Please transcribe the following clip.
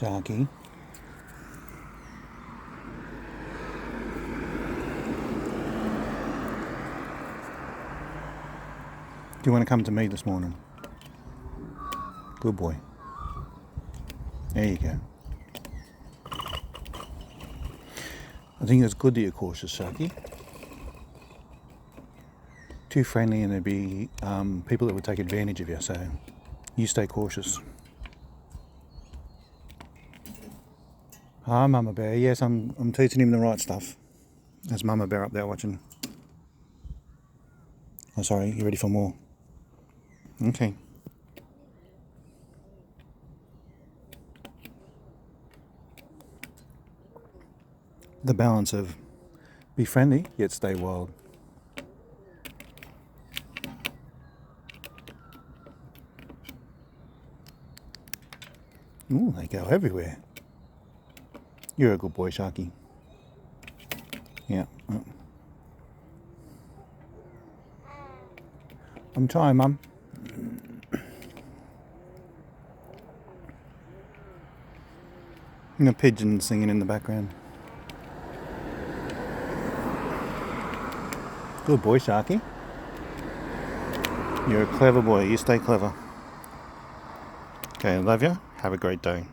Sharky. Do you want to come to me this morning? Good boy. There you go. I think it's good that you're cautious, Sharky. Too friendly and there'd be people that would take advantage of you, so you stay cautious. Hi, Mama Bear. Yes, I'm teaching him the right stuff. There's Mama Bear up there watching. Oh, sorry, you ready for more? Okay. The balance of be friendly yet stay wild. Ooh, they go everywhere. You're a good boy, Sharky. Yeah. I'm trying, Mum. And a pigeon singing in the background. Good boy, Sharky. You're a clever boy. You stay clever. Okay, love you. Have a great day.